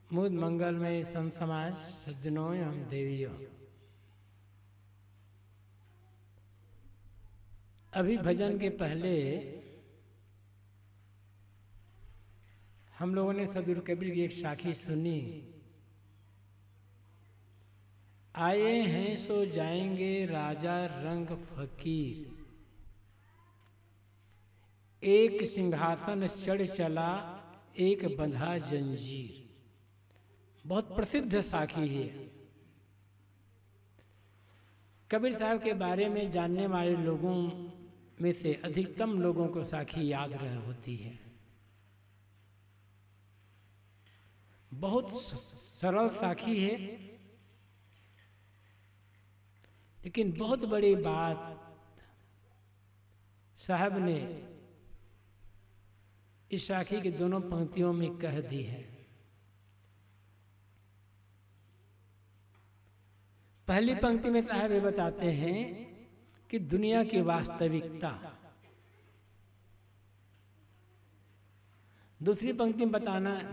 मुद मंगलमय संत समाज सज्जनों एवं देवियों, अभी भजन के पहले हम लोगों ने सदगुरु कबीर की एक साखी सुनी। आए हैं सो जाएंगे राजा रंग फकीर, एक सिंहासन चढ़ चला एक बंधा जंजीर। बहुत प्रसिद्ध साखी है। कबीर साहब के बारे में जानने वाले लोगों में से अधिकतम लोगों को साखी याद रह होती है। बहुत सरल साखी है, लेकिन बहुत बड़ी बात साहब ने इस साखी की दोनों पंक्तियों में कह दी है। पहली पंक्ति में साहब ये बताते हैं कि दुनिया की वास्तविकता, दूसरी पंक्ति में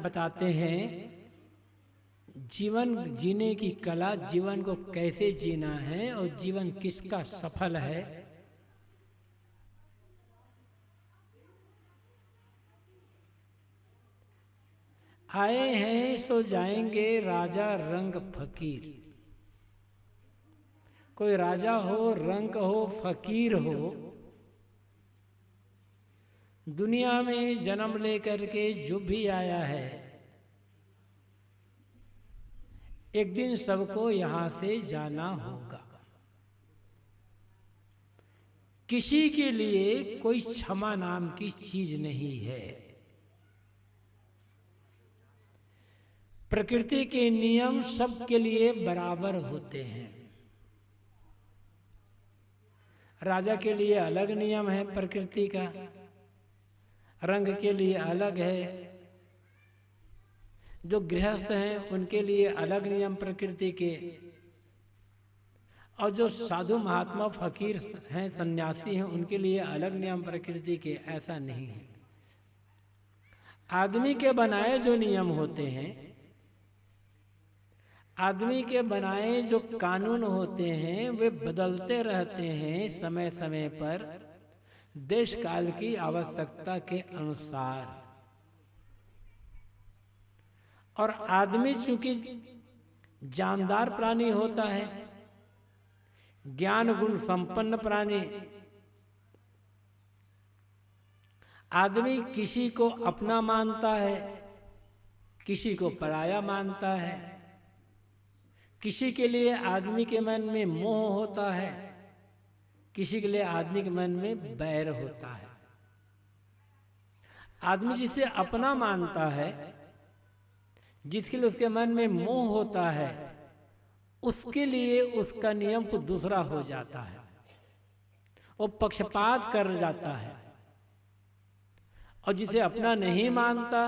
बताते हैं जीवन जीने की कला, जीवन को कैसे जीना है और जीवन किसका सफल है। आए हैं सो जाएंगे राजा रंग फकीर। कोई राजा हो, रंक हो, फकीर हो, दुनिया में जन्म लेकर के जो भी आया है, एक दिन सबको यहां से जाना होगा। किसी के लिए कोई क्षमा नाम की चीज नहीं है। प्रकृति के नियम सबके लिए बराबर होते हैं। राजा के लिए अलग नियम है प्रकृति का, रंग के लिए अलग है, जो गृहस्थ हैं उनके लिए अलग नियम प्रकृति के, और जो साधु महात्मा फकीर हैं सन्यासी हैं उनके लिए अलग नियम प्रकृति के। ऐसा नहीं है। आदमी के बनाए जो नियम होते हैं, आदमी के बनाए जो कानून होते हैं, वे बदलते रहते हैं समय समय पर, देश काल की आवश्यकता के अनुसार। और आदमी चूंकि जानदार प्राणी होता है, ज्ञान गुण संपन्न प्राणी, आदमी किसी को अपना मानता है, किसी को पराया मानता है। किसी के लिए आदमी के मन में मोह होता है, किसी के लिए आदमी के मन में बैर होता है। आदमी जिसे अपना मानता है, जिसके लिए उसके मन में मोह होता है, उसके लिए उसका नियम कुछ दूसरा हो जाता है। वो पक्षपात कर जाता है। और जिसे अपना नहीं मानता,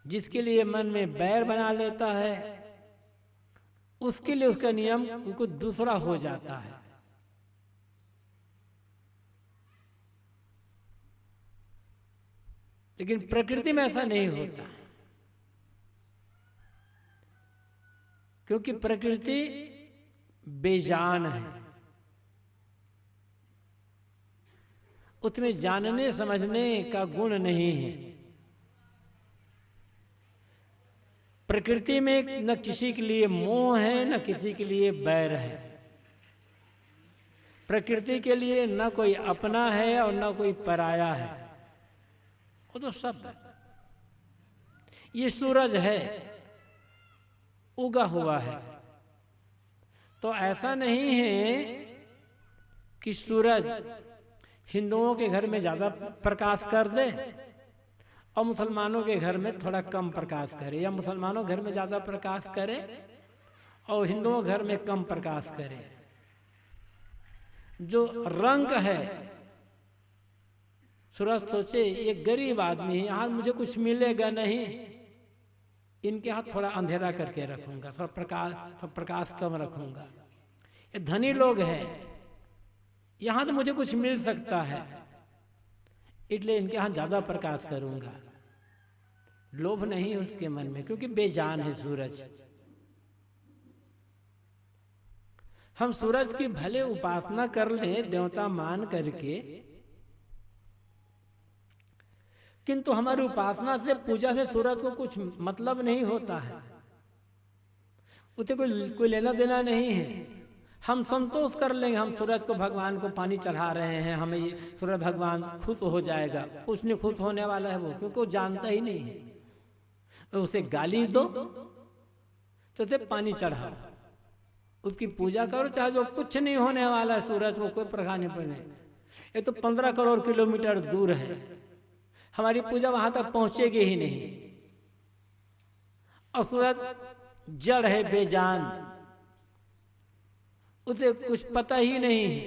जिसके लिए मन में बैर बना लेता है, उसके लिए उसका नियम कुछ दूसरा हो जाता है। लेकिन प्रकृति में ऐसा नहीं होता, क्योंकि प्रकृति बेजान है। उसमें जानने समझने का गुण नहीं है। प्रकृति में न किसी के लिए मोह है, न किसी के लिए बैर है। प्रकृति के लिए न कोई अपना है और न कोई पराया है। वो तो सब है। ये सूरज है, उगा हुआ है। तो ऐसा नहीं है कि सूरज हिंदुओं के घर में ज्यादा प्रकाश कर दे और मुसलमानों के घर में थोड़ा कम प्रकाश करे, या मुसलमानों घर में ज्यादा प्रकाश करे और हिंदुओं घर में कम प्रकाश करे। जो रंग है, सूरज सोचे ये गरीब आदमी है, यहाँ मुझे कुछ मिलेगा नहीं, इनके यहाँ थोड़ा अंधेरा करके रखूंगा, थोड़ा प्रकाश कम रखूंगा। ये धनी लोग हैं, यहाँ तो मुझे कुछ मिल सकता है, इसलिए इनके यहाँ ज्यादा प्रकाश करूंगा। लोभ नहीं है उसके मन में, क्योंकि बेजान है सूरज। हम सूरज की भले उपासना कर लें देवता मान करके, किंतु हमारी उपासना से, पूजा से सूरज को कुछ मतलब नहीं होता है, उसे कोई लेना देना नहीं है। हम संतोष कर लेंगे, हम सूरज को, भगवान को पानी चढ़ा रहे हैं, हमें ये सूरज भगवान खुश हो जाएगा। कुछ नहीं खुश होने वाला है वो, क्योंकि वो जानता ही नहीं है। तो उसे गाली दो तो उसे पानी चढ़ाओ, उसकी पूजा करो, चाहे जो कुछ नहीं होने वाला है, सूरज को कोई प्रकार नहीं पड़ने। ये तो 15 करोड़ किलोमीटर दूर है, हमारी पूजा वहां तक पहुंचेगी ही नहीं। और सूरज जड़ है, बेजान, उसे कुछ पता ही नहीं है।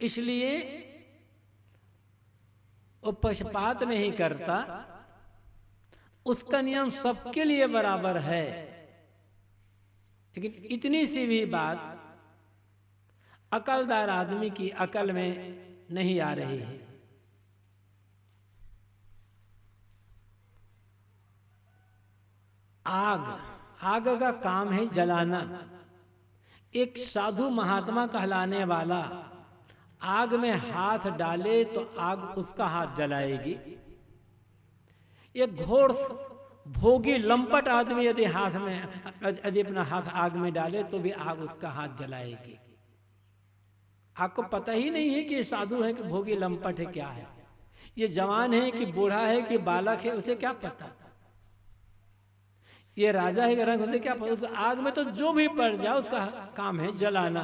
इसलिए वो पक्षपात नहीं करता, उसका नियम सबके लिए बराबर है। लेकिन इतनी सी भी बात अकलदार आदमी की अकल में नहीं आ रही है। आग का काम है जलाना। एक साधु महात्मा कहलाने वाला आग में हाथ डाले तो आग उसका हाथ जलाएगी। एक घोर भोगी लंपट आदमी यदि अपना हाथ आग में डाले तो भी आग उसका हाथ जलाएगी। आपको पता ही नहीं है कि ये साधु है कि भोगी लंपट है, क्या है, ये जवान है कि बूढ़ा है कि बालक है, उसे क्या पता। ये राजा है कि रंग, उसे क्या पता। उस आग में तो जो भी पड़ जाए उसका काम है जलाना।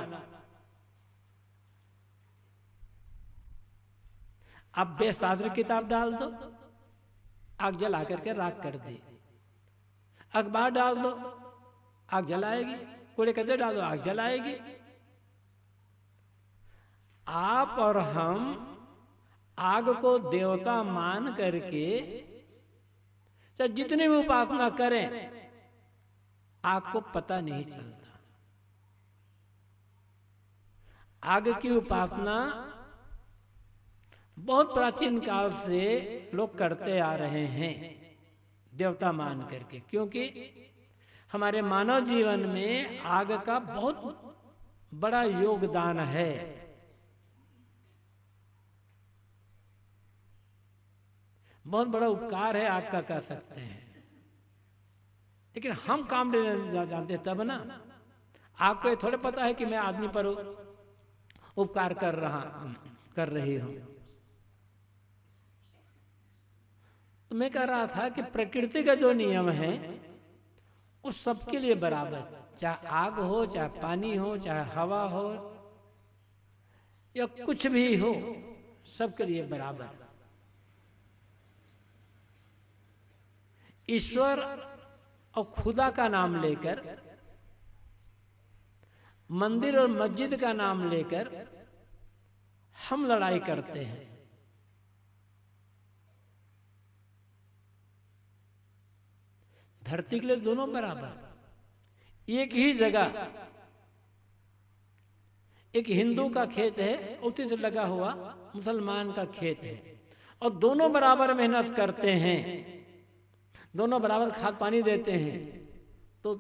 अब बेशास्त्र किताब डाल दो, आग जला करके राख कर दे। अखबार डाल दो, आग जलाएगी। कूड़े कचरे डाल दो, आग जलाएगी। आप और हम आग को देवता मान करके तो जितनी भी उपासना करें, आग को पता नहीं चलता। आग की उपासना बहुत प्राचीन काल से लोग करते आ रहे हैं देवता मान करके, क्योंकि हमारे मानव जीवन में आग का बहुत बड़ा योगदान है। बहुत बड़ा उपकार है आग का, कह सकते हैं। लेकिन हम काम लेना जानते तब ना। आपको ये थोड़े पता है कि मैं आदमी पर उपकार कर रही हूं। तो मैं कह रहा था कि प्रकृति का जो नियम है वो सबके लिए बराबर, चाहे आग हो, चाहे पानी हो, चाहे हवा हो, या कुछ भी हो, सबके लिए बराबर। ईश्वर और खुदा का नाम लेकर, मंदिर और मस्जिद का नाम लेकर हम लड़ाई करते हैं। धरती के लिए दोनों बराबर। एक ही जगह एक हिंदू का खेत है, उसी से लगा हुआ मुसलमान का खेत है, और दोनों बराबर मेहनत करते हैं, दोनों बराबर खाद पानी देते हैं, तो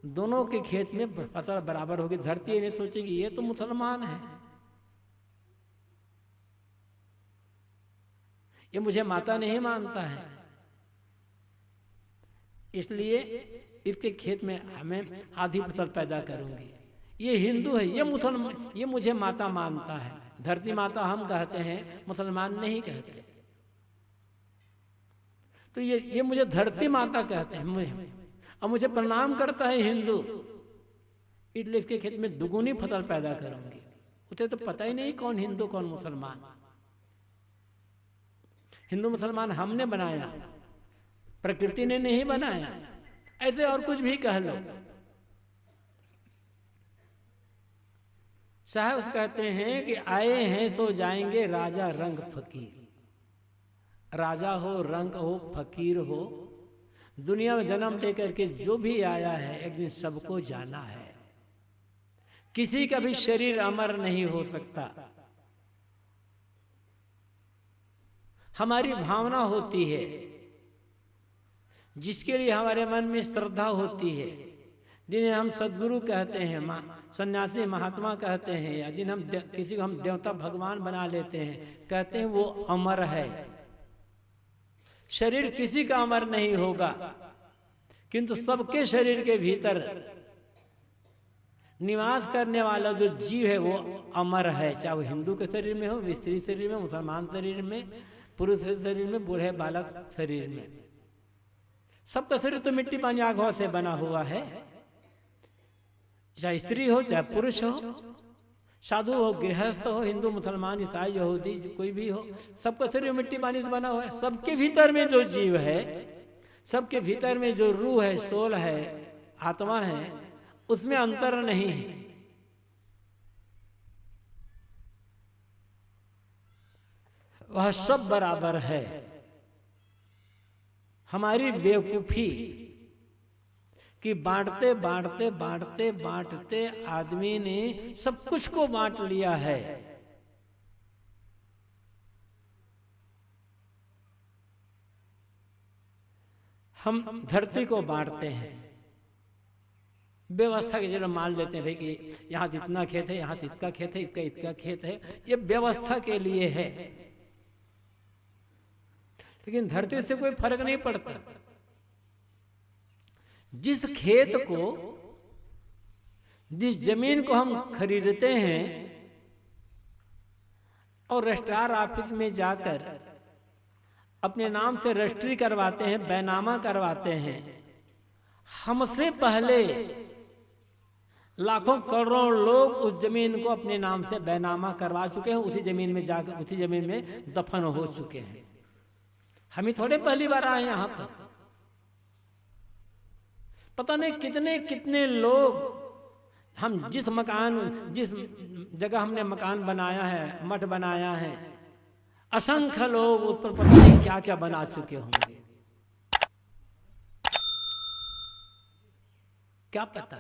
दोनों के खेत में फसल बराबर होगी। धरती ये नहीं सोचेगी ये तो मुसलमान है, ये मुझे माता नहीं मानता है, इसलिए इसके खेत में हमें आधी फसल पैदा करूंगी। ये हिंदू है, ये मुसलमान, ये मुझे माता मानता है। धरती माता हम कहते हैं, मुसलमान नहीं कहते। तो ये मुझे धरती माता कहते हैं, और मुझे प्रणाम करता है हिंदू, इसलिए इसके खेत में दुगुनी फसल पैदा करूंगी। उसे तो पता ही नहीं कौन हिंदू कौन मुसलमान। हिंदू मुसलमान हमने बनाया, प्रकृति ने नहीं बनाया। ऐसे और कुछ भी कह लो। साहब कहते हैं कि आए हैं तो जाएंगे राजा रंग फकीर। राजा हो, रंग हो, फकीर हो, दुनिया में जन्म लेकर के जो भी आया है एक दिन सबको जाना है। किसी का भी शरीर अमर नहीं हो सकता। हमारी भावना होती है, जिसके लिए हमारे मन में श्रद्धा होती है, जिन्हें हम सद्गुरु कहते हैं, सन्यासी महात्मा कहते हैं, या जिन्हें हम किसी को हम देवता भगवान बना लेते हैं, कहते हैं वो अमर है। शरीर किसी का अमर नहीं होगा, किंतु सबके शरीर के भीतर निवास करने वाला जो जीव है वो अमर है, चाहे वो हिंदू के शरीर में हो, स्त्री शरीर में, मुसलमान शरीर में, पुरुष शरीर में, बूढ़े बालक शरीर में। सबका शरीर तो मिट्टी पानी आग हवा से बना हुआ है, चाहे स्त्री हो चाहे पुरुष हो, साधु हो गृहस्थ हो, हिंदू मुसलमान ईसाई यहूदी कोई भी हो, सबका शरीर मिट्टी पानी से बना हुआ है। सबके भीतर में जो जीव है, सबके भीतर में जो रूह है, सोल है, आत्मा है, उसमें अंतर नहीं है। वह सब बराबर है। हमारी बेवकूफी कि बांटते बांटते बांटते बांटते आदमी ने सब कुछ को बांट लिया है। हम धरती को बांटते हैं, व्यवस्था के जरिए मान लेते हैं भाई कि यहाँ जितना खेत है, यहाँ से इसका खेत है, इसका इसका खेत है, ये व्यवस्था के लिए है। लेकिन धरती से कोई फर्क नहीं पड़ता। जिस खेत को, जिस जमीन को हम खरीदते हैं और रजिस्ट्रार ऑफिस में जाकर अपने नाम से रजिस्ट्री करवाते हैं, बैनामा करवाते हैं, हमसे पहले लाखों करोड़ों लोग उस जमीन को अपने नाम से बैनामा करवा चुके हैं, उसी जमीन में जाकर उसी जमीन में दफन हो चुके हैं। हम ही थोड़े पहली बार आए यहाँ पर। पता नहीं कितने कितने लोग, हम जिस जगह हमने मकान बनाया है, मठ बनाया है, असंख्य लोग उस पर पता नहीं क्या क्या बना चुके होंगे, क्या पता।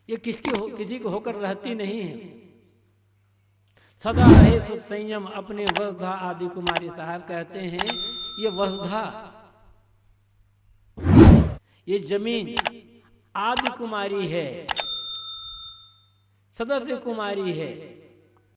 ये किसी को होकर रहती नहीं है। सदा रहे सुख संयम अपने वसुधा, आदि कुमारी साहब कहते हैं ये वसुधा, ये जमीन आदि कुमारी है, सदस्य कुमारी है।